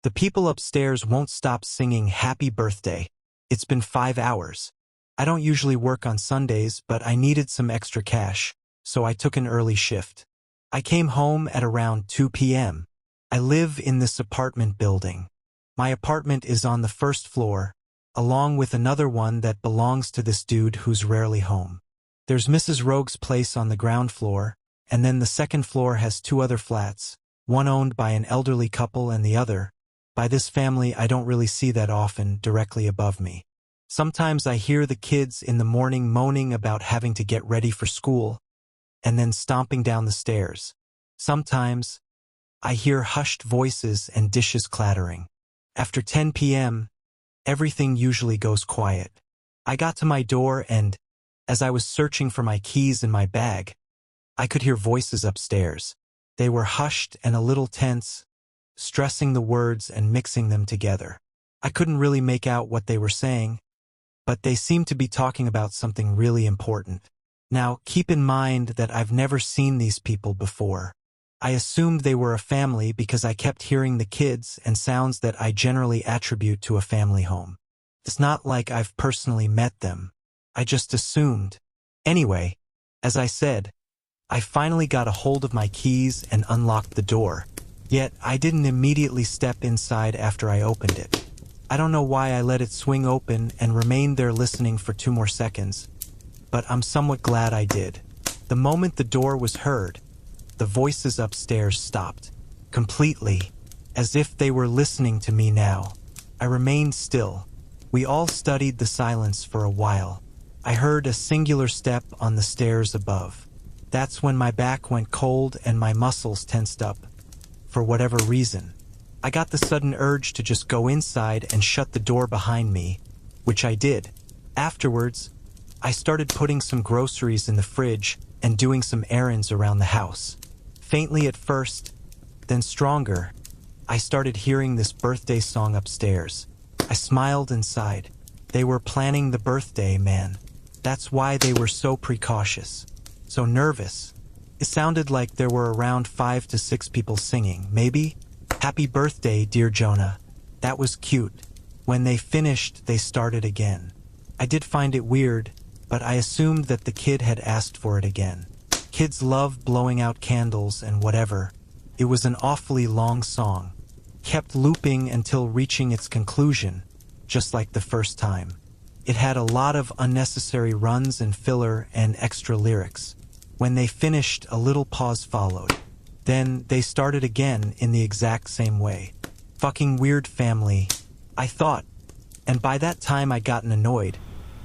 The people upstairs won't stop singing happy birthday. It's been 5 hours. I don't usually work on Sundays, but I needed some extra cash, so I took an early shift. I came home at around 2 p.m. I live in this apartment building. My apartment is on the first floor, along with another one that belongs to this dude who's rarely home. There's Mrs. Rogue's place on the ground floor, and then the second floor has 2 other flats, one owned by an elderly couple and the other by this family I don't really see that often, directly above me. Sometimes I hear the kids in the morning moaning about having to get ready for school, and then stomping down the stairs. Sometimes I hear hushed voices and dishes clattering. After 10 p.m., everything usually goes quiet. I got to my door and, as I was searching for my keys in my bag, I could hear voices upstairs. They were hushed and a little tense, stressing the words and mixing them together. I couldn't really make out what they were saying, but they seemed to be talking about something really important. Now, keep in mind that I've never seen these people before. I assumed they were a family because I kept hearing the kids and sounds that I generally attribute to a family home. It's not like I've personally met them. I just assumed. Anyway, as I said, I finally got a hold of my keys and unlocked the door. Yet, I didn't immediately step inside after I opened it. I don't know why I let it swing open and remained there listening for 2 more seconds, but I'm somewhat glad I did. The moment the door was heard, the voices upstairs stopped, completely, as if they were listening to me now. I remained still. We all studied the silence for a while. I heard a singular step on the stairs above. That's when my back went cold and my muscles tensed up. For whatever reason, I got the sudden urge to just go inside and shut the door behind me, which I did. Afterwards, I started putting some groceries in the fridge and doing some errands around the house. Faintly at first, then stronger, I started hearing this birthday song upstairs. I smiled and sighed. They were planning the birthday, man. That's why they were so precautious, so nervous. It sounded like there were around 5 to 6 people singing, maybe? Happy birthday, dear Jonah. That was cute. When they finished, they started again. I did find it weird, but I assumed that the kid had asked for it again. Kids love blowing out candles and whatever. It was an awfully long song. Kept looping until reaching its conclusion, just like the first time. It had a lot of unnecessary runs and filler and extra lyrics. When they finished, a little pause followed. Then they started again in the exact same way. Fucking weird family, I thought. And by that time I'd gotten annoyed,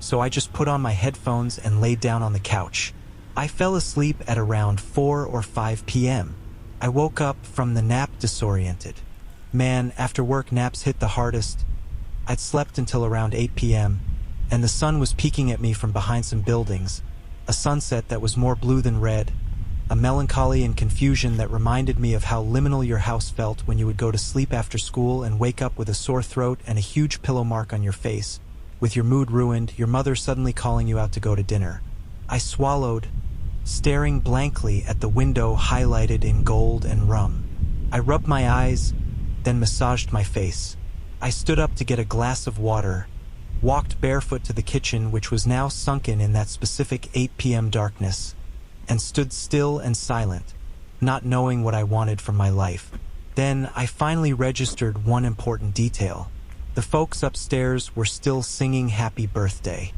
so I just put on my headphones and laid down on the couch. I fell asleep at around 4 or 5 p.m. I woke up from the nap disoriented. Man, after work naps hit the hardest. I'd slept until around 8 p.m., and the sun was peeking at me from behind some buildings. A sunset that was more blue than red, a melancholy and confusion that reminded me of how liminal your house felt when you would go to sleep after school and wake up with a sore throat and a huge pillow mark on your face, with your mood ruined, your mother suddenly calling you out to go to dinner. I swallowed, staring blankly at the window highlighted in gold and rum. I rubbed my eyes, then massaged my face. I stood up to get a glass of water, walked barefoot to the kitchen, which was now sunken in that specific 8 p.m. darkness, and stood still and silent, not knowing what I wanted from my life. Then I finally registered one important detail. The folks upstairs were still singing happy birthday.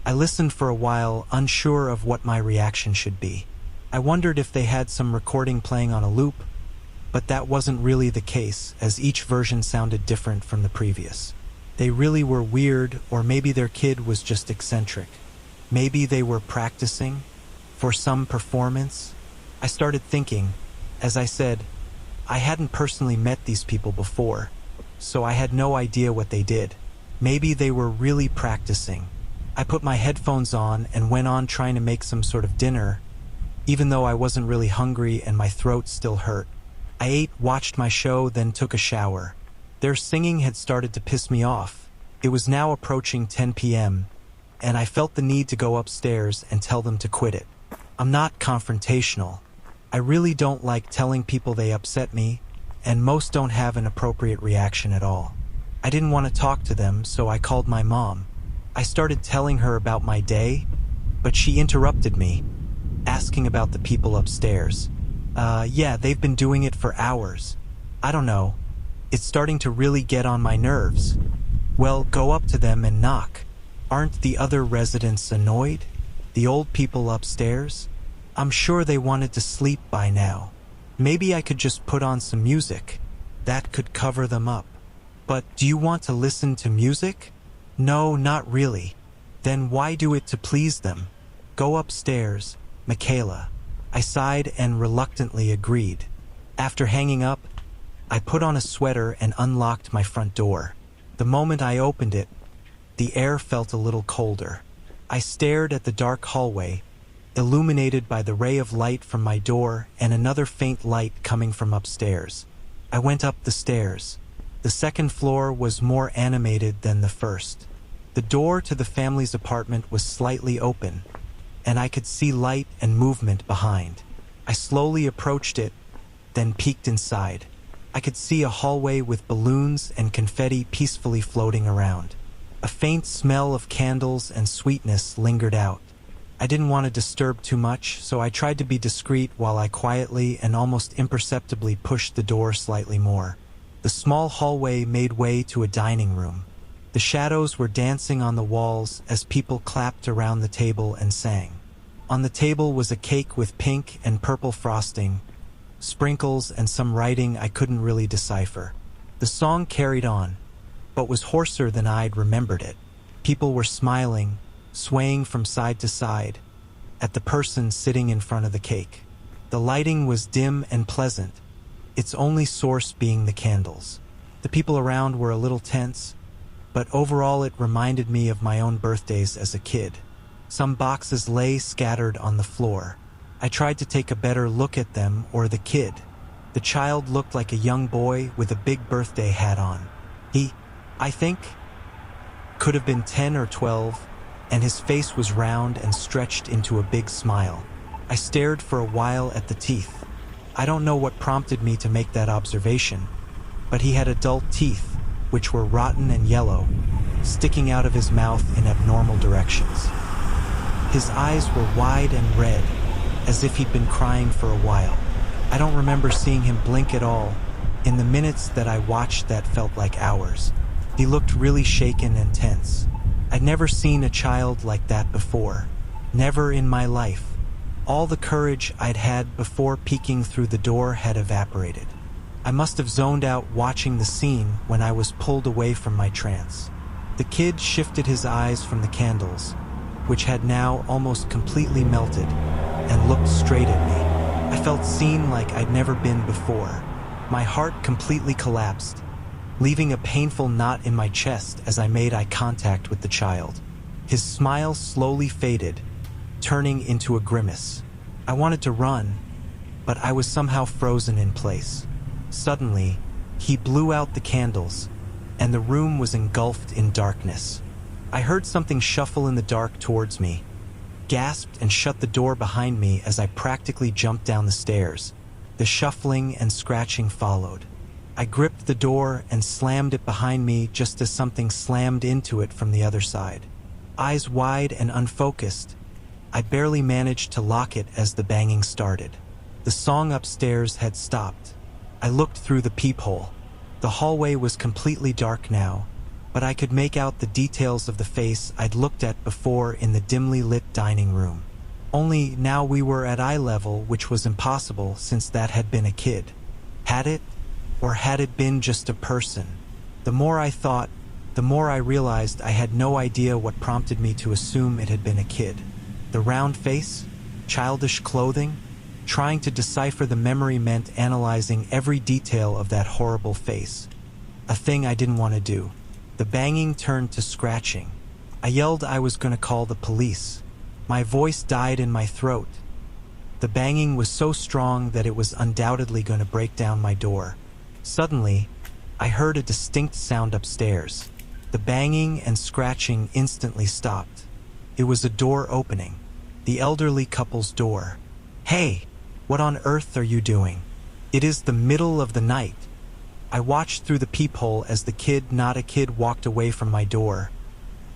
I listened for a while, unsure of what my reaction should be. I wondered if they had some recording playing on a loop, but that wasn't really the case, as each version sounded different from the previous. They really were weird, or maybe their kid was just eccentric. Maybe they were practicing for some performance. I started thinking, as I said, I hadn't personally met these people before, so I had no idea what they did. Maybe they were really practicing. I put my headphones on and went on trying to make some sort of dinner, even though I wasn't really hungry and my throat still hurt. I ate, watched my show, then took a shower. Their singing had started to piss me off. It was now approaching 10 p.m., and I felt the need to go upstairs and tell them to quit it. I'm not confrontational. I really don't like telling people they upset me, and most don't have an appropriate reaction at all. I didn't want to talk to them, so I called my mom. I started telling her about my day, but she interrupted me, asking about the people upstairs. Yeah, they've been doing it for hours. I don't know. It's starting to really get on my nerves. Well, go up to them and knock. Aren't the other residents annoyed? The old people upstairs? I'm sure they wanted to sleep by now. Maybe I could just put on some music. That could cover them up. But do you want to listen to music? No, not really. Then why do it to please them? Go upstairs, Michaela. I sighed and reluctantly agreed. After hanging up, I put on a sweater and unlocked my front door. The moment I opened it, the air felt a little colder. I stared at the dark hallway, illuminated by the ray of light from my door and another faint light coming from upstairs. I went up the stairs. The second floor was more animated than the first. The door to the family's apartment was slightly open, and I could see light and movement behind. I slowly approached it, then peeked inside. I could see a hallway with balloons and confetti peacefully floating around. A faint smell of candles and sweetness lingered out. I didn't want to disturb too much, so I tried to be discreet while I quietly and almost imperceptibly pushed the door slightly more. The small hallway made way to a dining room. The shadows were dancing on the walls as people clapped around the table and sang. On the table was a cake with pink and purple frosting, sprinkles, and some writing I couldn't really decipher. The song carried on, but was hoarser than I'd remembered it. People were smiling, swaying from side to side, at the person sitting in front of the cake. The lighting was dim and pleasant, its only source being the candles. The people around were a little tense, but overall it reminded me of my own birthdays as a kid. Some boxes lay scattered on the floor. I tried to take a better look at them or the kid. The child looked like a young boy with a big birthday hat on. He, I think, could have been 10 or 12, and his face was round and stretched into a big smile. I stared for a while at the teeth. I don't know what prompted me to make that observation, but he had adult teeth, which were rotten and yellow, sticking out of his mouth in abnormal directions. His eyes were wide and red, as if he'd been crying for a while. I don't remember seeing him blink at all. In the minutes that I watched, that felt like hours. He looked really shaken and tense. I'd never seen a child like that before. Never in my life. All the courage I'd had before peeking through the door had evaporated. I must have zoned out watching the scene when I was pulled away from my trance. The kid shifted his eyes from the candles, which had now almost completely melted, and looked straight at me. I felt seen like I'd never been before. My heart completely collapsed, leaving a painful knot in my chest as I made eye contact with the child. His smile slowly faded, turning into a grimace. I wanted to run, but I was somehow frozen in place. Suddenly, he blew out the candles, and the room was engulfed in darkness. I heard something shuffle in the dark towards me, gasped and shut the door behind me as I practically jumped down the stairs. The shuffling and scratching followed. I gripped the door and slammed it behind me just as something slammed into it from the other side. Eyes wide and unfocused, I barely managed to lock it as the banging started. The song upstairs had stopped. I looked through the peephole. The hallway was completely dark now, but I could make out the details of the face I'd looked at before in the dimly lit dining room. Only now we were at eye level, which was impossible since that had been a kid. Had it? Or had it been just a person? The more I thought, the more I realized I had no idea what prompted me to assume it had been a kid. The round face, childish clothing, trying to decipher the memory meant analyzing every detail of that horrible face. A thing I didn't want to do. The banging turned to scratching. I yelled I was going to call the police. My voice died in my throat. The banging was so strong that it was undoubtedly going to break down my door. Suddenly, I heard a distinct sound upstairs. The banging and scratching instantly stopped. It was a door opening. The elderly couple's door. "Hey, what on earth are you doing? It is the middle of the night. I watched through the peephole as the kid, not a kid, walked away from my door.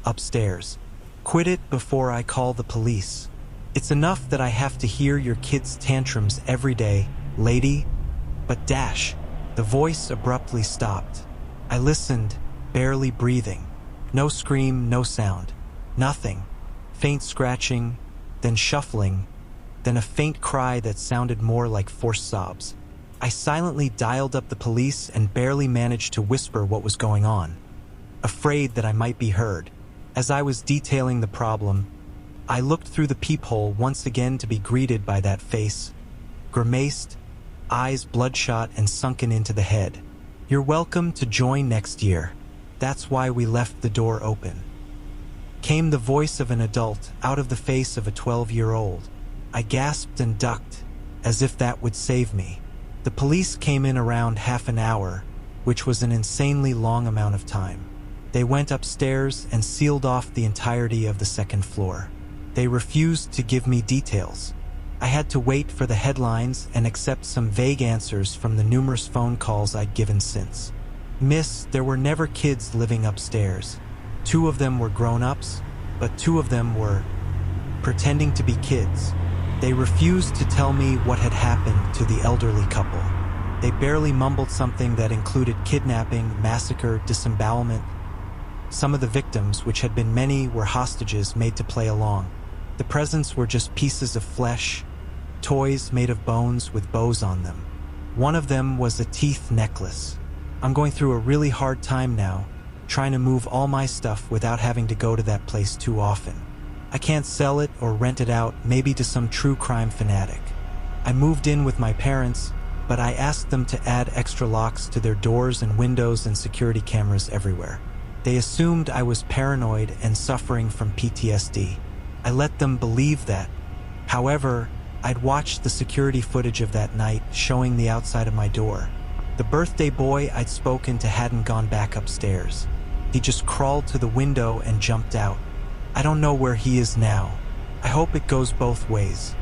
Upstairs. Quit it before I call the police. It's enough that I have to hear your kid's tantrums every day, lady. But dash. The voice abruptly stopped. I listened, barely breathing. No scream, no sound. Nothing. Faint scratching, then shuffling, then a faint cry that sounded more like forced sobs. I silently dialed up the police and barely managed to whisper what was going on, afraid that I might be heard. As I was detailing the problem, I looked through the peephole once again to be greeted by that face, grimaced, eyes bloodshot and sunken into the head. You're welcome to join next year. That's why we left the door open. Came the voice of an adult out of the face of a 12-year-old. I gasped and ducked, as if that would save me. The police came in around half an hour, which was an insanely long amount of time. They went upstairs and sealed off the entirety of the second floor. They refused to give me details. I had to wait for the headlines and accept some vague answers from the numerous phone calls I'd given since. Miss, there were never kids living upstairs. 2 of them were grown-ups, but 2 of them were pretending to be kids. They refused to tell me what had happened to the elderly couple. They barely mumbled something that included kidnapping, massacre, disembowelment. Some of the victims, which had been many, were hostages made to play along. The presents were just pieces of flesh, toys made of bones with bows on them. One of them was a teeth necklace. I'm going through a really hard time now, trying to move all my stuff without having to go to that place too often. I can't sell it or rent it out, maybe to some true crime fanatic. I moved in with my parents, but I asked them to add extra locks to their doors and windows and security cameras everywhere. They assumed I was paranoid and suffering from PTSD. I let them believe that. However, I'd watched the security footage of that night showing the outside of my door. The birthday boy I'd spoken to hadn't gone back upstairs. He just crawled to the window and jumped out. I don't know where he is now. I hope it goes both ways.